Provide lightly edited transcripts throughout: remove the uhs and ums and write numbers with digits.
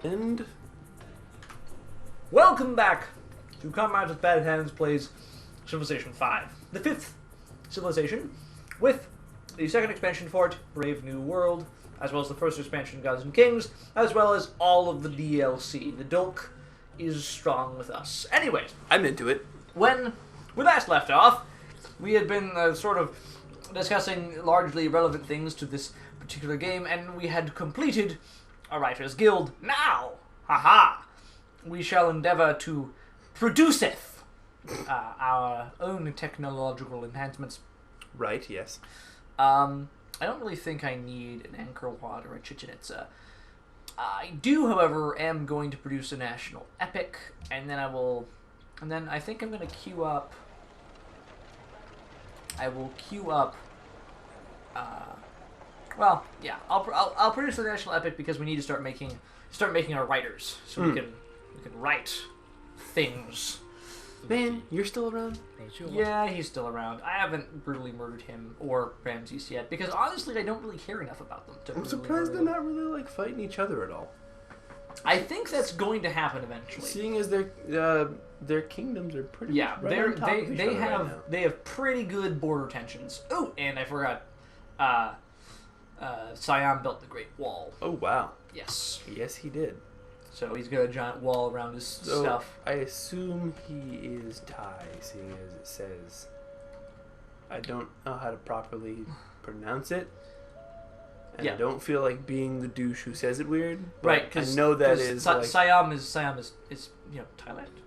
And welcome back to Comrades with Bad Hands plays Civilization V, the fifth civilization, with the second expansion for it, Brave New World, as well as the first expansion, Gods and Kings, as well as all of the DLC. The Dolk is strong with us. Anyways, I'm into it. when we last left off, we had been sort of discussing largely irrelevant things to this particular game, and we had completed a Writers Guild. Now, haha, we shall endeavor to produceth our own technological enhancements. Right, yes. I don't really think I need an Angkor Wat or a Chichen Itza. I do, however, am going to produce a national epic, and then I think I'm going to queue up. I will queue up. Well, yeah, I'll produce the national epic because we need to start making our writers so we can write things. Man, you're still around? Yeah, he's still around. I haven't brutally murdered him or Ramses yet because honestly, I don't really care enough about them to. I'm surprised they're not really like fighting each other at all. I think that's going to happen eventually. Seeing as their kingdoms are pretty yeah, right on top of each other right now. They have pretty good border tensions. Oh, and I forgot. Siam built the Great Wall. Oh wow. Yes. Yes, he did. So he's got a giant wall around his stuff. I assume he is Thai, seeing as it says. I don't know how to properly pronounce it. And I don't feel like being the douche who says it weird. Right, because I know that is like... Siam is Thailand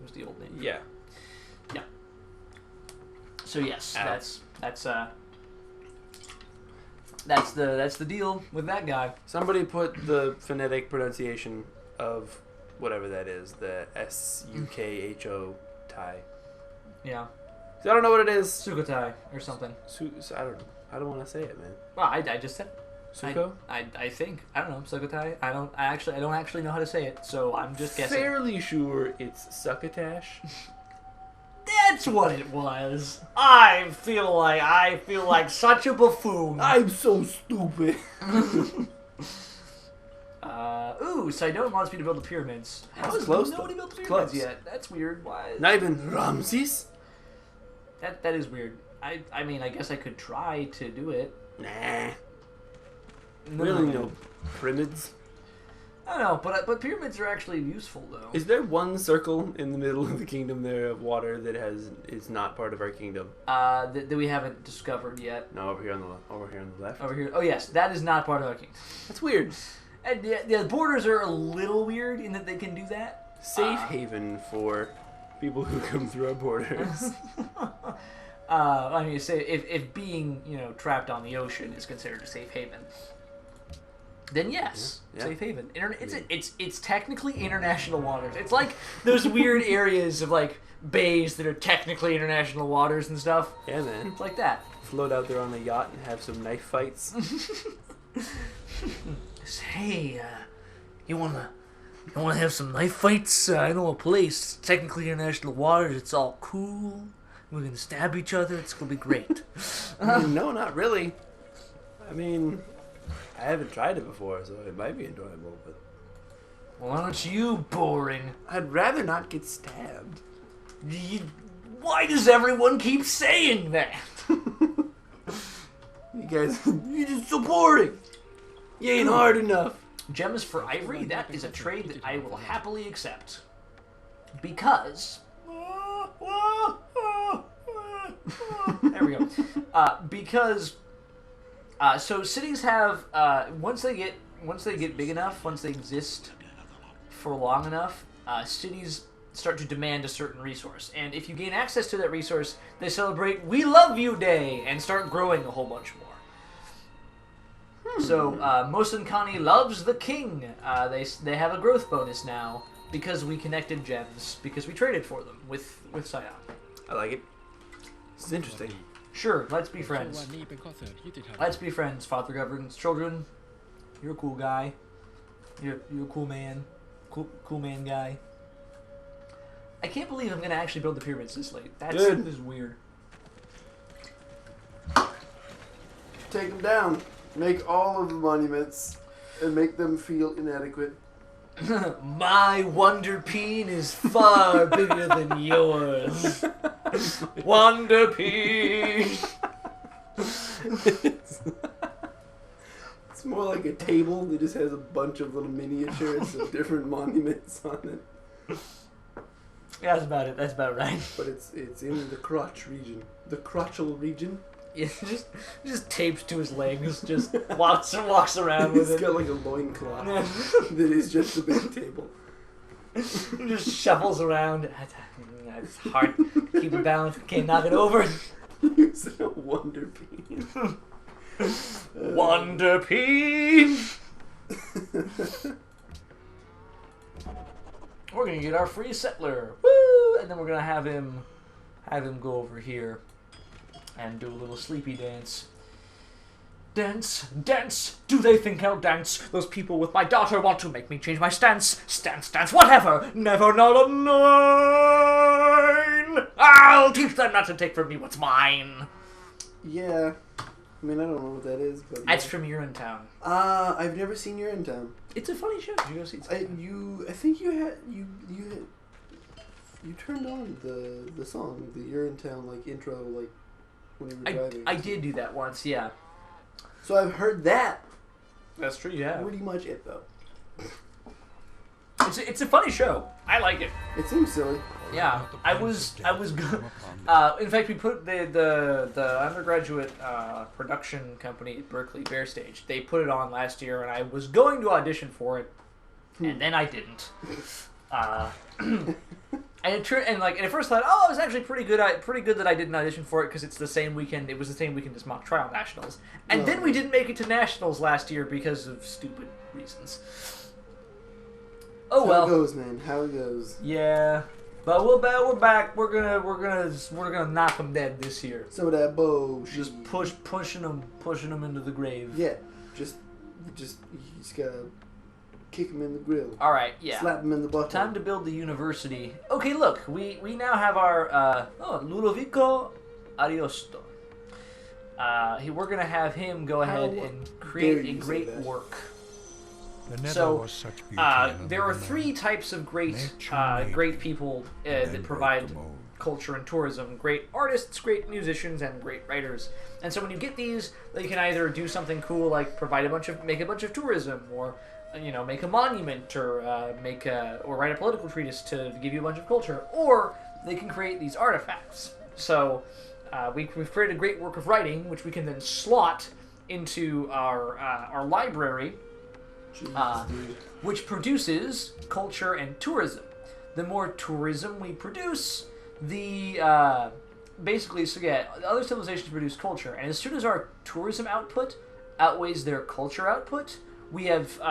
was the old name. Yeah. Yeah. So yes, that's the deal with that guy. Somebody put the phonetic pronunciation of whatever that is, the Sukho Thai. Yeah. I don't know what it is. Sukhothai or something. I don't know. I don't want to say it, man. Well, I just said. Sukho? I think. I don't know. Sukhothai. I don't actually know how to say it, so I'm just guessing. Fairly sure it's Succotash. That's what it was. I feel like such a buffoon. I'm so stupid. Sidon wants me to build the pyramids. How That's has close, nobody though. built the It's pyramids close. yet? That's weird. Why? Not even Ramses? That is weird. I mean, I guess I could try to do it. Nah. No, Really, no pyramids. I don't know, but pyramids are actually useful though. Is there one circle in the middle of the kingdom there of water that is not part of our kingdom? That we haven't discovered yet. No, over here on the left. Over here. Oh yes, that is not part of our kingdom. That's weird. And the borders are a little weird in that they can do that. Safe haven for people who come through our borders. I mean, say if being trapped on the ocean is considered a safe haven, then yes, yeah. safe haven. It's technically international waters. It's like those weird areas of like bays that are technically international waters and stuff. Yeah, man. It's like that. Float out there on a yacht and have some knife fights. Hey, you wanna have some knife fights? I know a place. It's technically international waters. It's all cool. We're gonna stab each other. It's gonna be great. No, not really. I mean, I haven't tried it before, so it might be enjoyable, but... Well, aren't you boring? I'd rather not get stabbed. Why does everyone keep saying that? You guys, you're just so boring. You ain't hard enough. Gems for ivory? That is a trade that I will happily accept. Because... There we go. Because... so cities have... once they get big enough, once they exist for long enough, cities start to demand a certain resource. And if you gain access to that resource, they celebrate We Love You Day and start growing a whole bunch more. So, Mosin Khani loves the king. They have a growth bonus now because we connected gems, because we traded for them with Siam. I like it. This is interesting. Sure, let's be friends. Let's be friends, father governs children. You're a cool guy. You're a cool man. Cool man guy. I can't believe I'm going to actually build the pyramids this late. This is weird. Take them down. Make all of the monuments and make them feel inadequate. My Wonder Peen is far bigger than yours. Wonder Peen. It's more like a table that just has a bunch of little miniatures of different monuments on it. Yeah, that's about it. That's about right. But it's in the crotch region. The crotchal region. Yeah, just taped to his legs, just walks around with He's it. got like a loincloth that is just a big table. Just shuffles around. It's hard. Keep it balanced. Can't knock it over. Use a Wonder Peen. Wonder Peen! We're gonna get our free settler. Woo! And then we're gonna have him go over here and do a little sleepy dance. Dance, dance, do they think I'll dance? Those people with my daughter want to make me change my stance. Stance, dance, whatever, never not a nine! I'll teach them not to take from me what's mine. Yeah. I mean, I don't know what that is, but... That's from Urinetown. I've never seen Urinetown. It's a funny show. Did you go see it? I think you turned on the song, the Urinetown, like, intro, like, when you were driving. I did do that once, yeah. So I've heard that. That's true, yeah. Pretty much it, though. It's a funny show. I like it. It seems silly. Yeah, I was good. In fact, we put the undergraduate production company at Berkeley Bear Stage. They put it on last year, and I was going to audition for it, and then I didn't. And at first I thought, oh, it was actually pretty good. Pretty good that I didn't audition for it because it's the same weekend. It was the same weekend as mock trial nationals, and then we didn't make it to nationals last year because of stupid reasons. Oh well. How it goes, man. How it goes. Yeah, but we're back. We're gonna knock them dead this year. Some of that bullshit. Just pushing them into the grave. Yeah, just you just gotta kick him in the grill. All right, yeah. Slap him in the butt. Time to build the university. Okay, look, we now have our Ludovico Ariosto. We're gonna have him go ahead and create a great work. So, there are three types of great people that provide culture and tourism. Great artists, great musicians, and great writers. And so when you get these, you can either do something cool like make a bunch of tourism, or make a monument, or write a political treatise to give you a bunch of culture, or they can create these artifacts. So we've created a great work of writing, which we can then slot into our library. Which produces culture and tourism. The more tourism we produce, the other civilizations produce culture, and as soon as our tourism output outweighs their culture output, we have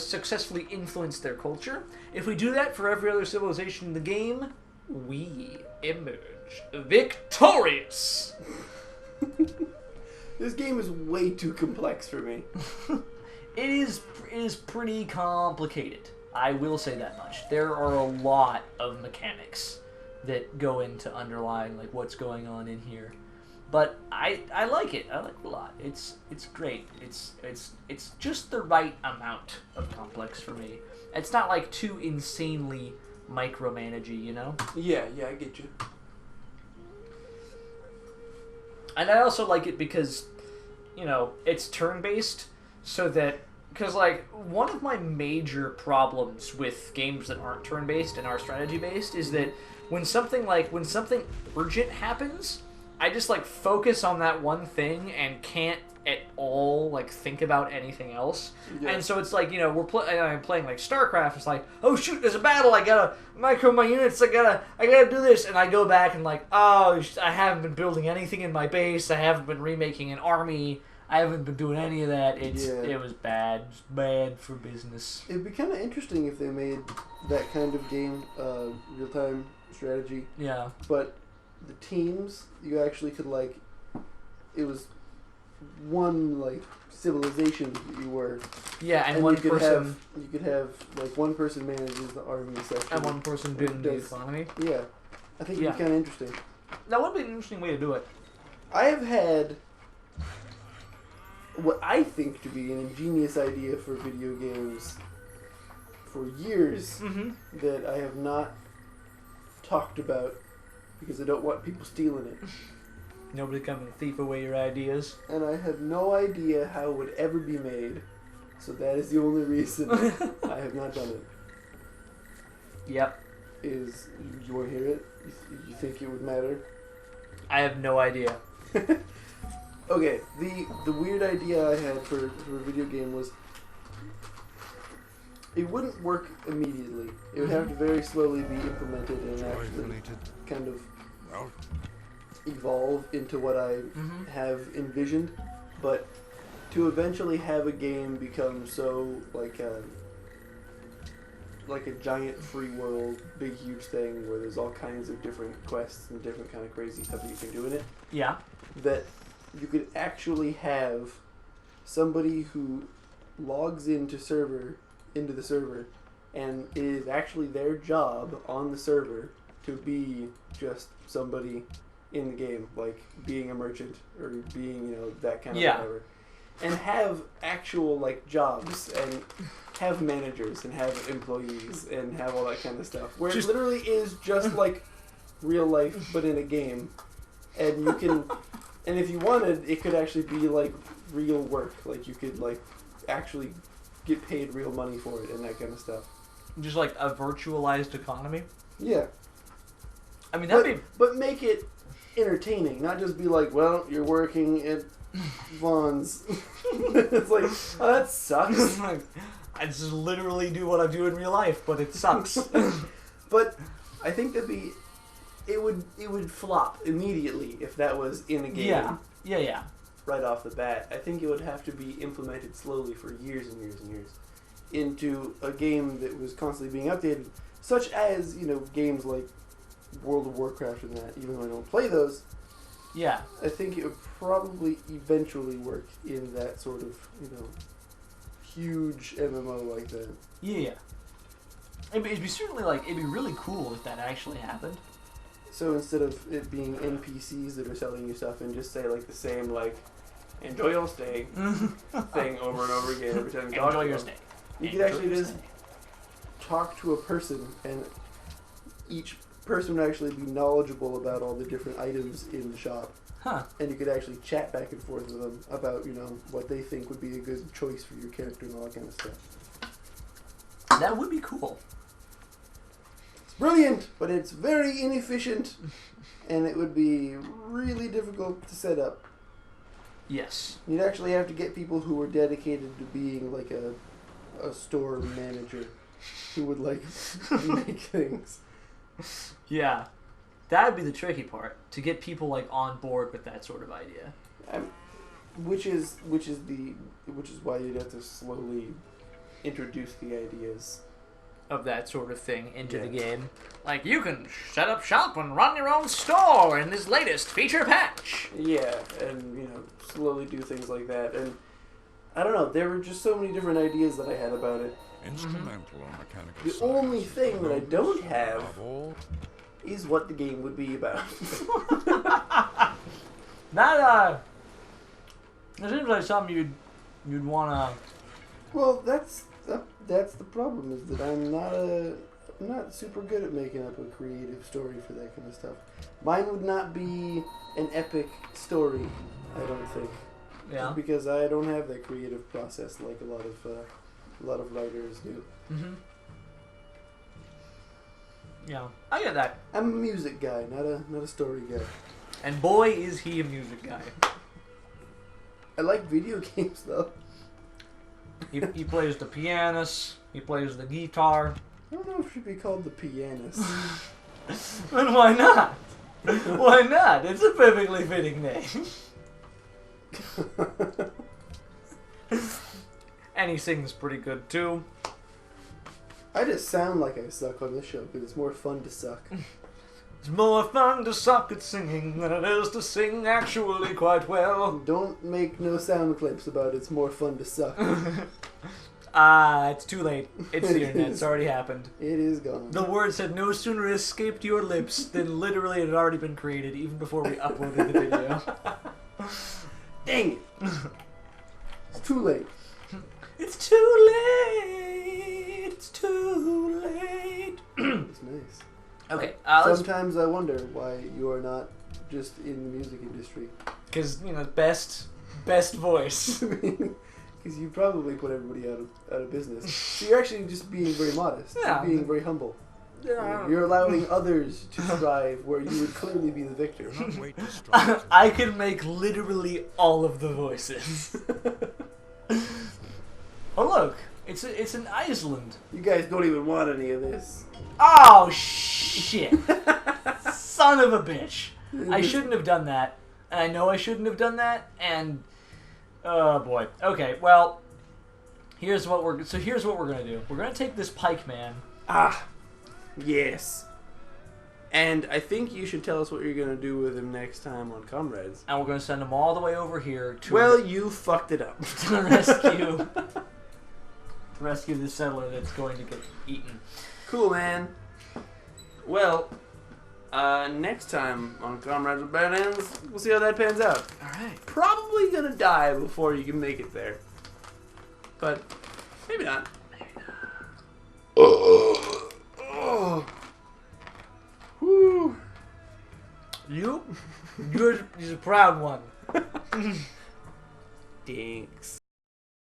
successfully influenced their culture. If we do that for every other civilization in the game, we emerge victorious. This game is way too complex for me. It is pretty complicated. I will say that much. There are a lot of mechanics that go into underlying what's going on in here, but I like it. I like it a lot. It's great. It's just the right amount of complex for me. It's not too insanely micromanagey, Yeah, I get you. And I also like it because, it's turn-based. So that, because one of my major problems with games that aren't turn-based and are strategy-based is that when something urgent happens, I just focus on that one thing and can't at all think about anything else. Yeah. And so it's I'm playing StarCraft. It's oh shoot, there's a battle. I gotta micro my units. I gotta do this, and I go back and I haven't been building anything in my base. I haven't been remaking an army. I haven't been doing any of that. It was bad. Just bad for business. It'd be kind of interesting if they made that kind of game real-time strategy. Yeah. But the teams, you actually could it was one civilization that you were. Yeah, and one person. You could have one person manages the army section. And one person doing the economy. Yeah. I think it'd be kind of interesting. That would be an interesting way to do it. I have had what I think to be an ingenious idea for video games for years Mm-hmm. that I have not talked about because I don't want people stealing it. Nobody come and thief away your ideas. And I have no idea how it would ever be made. So that is the only reason I have not done it. Yep. Is, you want to hear it? You think it would matter? I have no idea. Okay, the weird idea I had for a video game was it wouldn't work immediately. It would have to very slowly be implemented and actually kind of evolve into what I have envisioned. But to eventually have a game become so like a giant free world, big huge thing where there's all kinds of different quests and different kind of crazy stuff that you can do in it. Yeah. That you could actually have somebody who logs into the server, and it is actually their job on the server to be just somebody in the game, like being a merchant or being, you know, that kind of whatever. And have actual like jobs and have managers and have employees and have all that kind of stuff. Where it literally is just like real life but in a game. And you can and if you wanted, it could actually be like real work. Like you could like actually get paid real money for it and that kind of stuff. Just like a virtualized economy? Yeah. I mean, But make it entertaining, not just be like, well, you're working at Vaughn's. It's like, oh, that sucks. I just literally do what I do in real life, but it sucks. But I think it would flop immediately if that was in a game. Yeah. Right off the bat. I think it would have to be implemented slowly for years and years and years into a game that was constantly being updated, such as, you know, games like World of Warcraft and that, even though I don't play those. Yeah. I think it would probably eventually work in that sort of, you know, huge MMO like that. Yeah. It'd be certainly like, it'd be really cool if that actually happened. So instead of it being NPCs that are selling you stuff and just say like the same like, enjoy your stay thing over and over again every time you talk Enjoy to your them. stay. You could actually just talk to a person and each person would actually be knowledgeable about all the different items in the shop. Huh. And you could actually chat back and forth with them about, you know, what they think would be a good choice for your character and all that kind of stuff. That would be cool. It's brilliant, but it's very inefficient, and it would be really difficult to set up. Yes. You'd actually have to get people who were dedicated to being like a store manager who would like make things. Yeah. That would be the tricky part, to get people like on board with that sort of idea. Which is why you'd have to slowly introduce the ideas Of that sort of thing into the game. Like, you can set up shop and run your own store in this latest feature patch. Yeah, and, you know, slowly do things like that. And I don't know, there were just so many different ideas that I had about it. Instrumental or mechanical. The only thing that I don't have is what the game would be about. That seems like something you'd wanna. Well, that's the problem, is that I'm not super good at making up a creative story for that kind of stuff. Mine would not be an epic story, I don't think. Yeah. Just because I don't have that creative process like a lot of writers do. Mm-hmm. Yeah, I get that. I'm a music guy, not a story guy. And boy, is he a music guy. I like video games though. He plays the pianist. He plays the guitar. I don't know if it should be called the pianist. And why not? Why not? It's a perfectly fitting name. And he sings pretty good too. I just sound like I suck on this show because it's more fun to suck. It's more fun to suck at singing than it is to sing actually quite well. Don't make no sound clips about it's more fun to suck. It's too late. It's the internet. It's already happened. It is gone. The words had no sooner escaped your lips than literally it had already been created even before we uploaded the video. Dang it! It's too late. It's too late. it's too late. It's nice. Okay. Sometimes I wonder why you are not just in the music industry. Because, best voice. Because you probably put everybody out of business. So you're actually just being very modest. Yeah. You're being very humble. You're allowing others to strive where you would clearly be the victor. Not wait to strike. I can make literally all of the voices. Oh look, it's in Iceland. You guys don't even want any of this. Oh shit! Son of a bitch! I shouldn't have done that, and I know I shouldn't have done that. And oh boy. Okay, well, here's what we're gonna do. We're gonna take this pikeman. Ah, yes. And I think you should tell us what you're going to do with him next time on Comrades. And we're going to send him all the way over here to you fucked it up. to rescue the settler that's going to get eaten. Cool, man. Well, next time on Comrades with Bad Ends, we'll see how that pans out. All right. Probably going to die before you can make it there. But maybe not. Oh. Whew. You're a proud one. Dinks.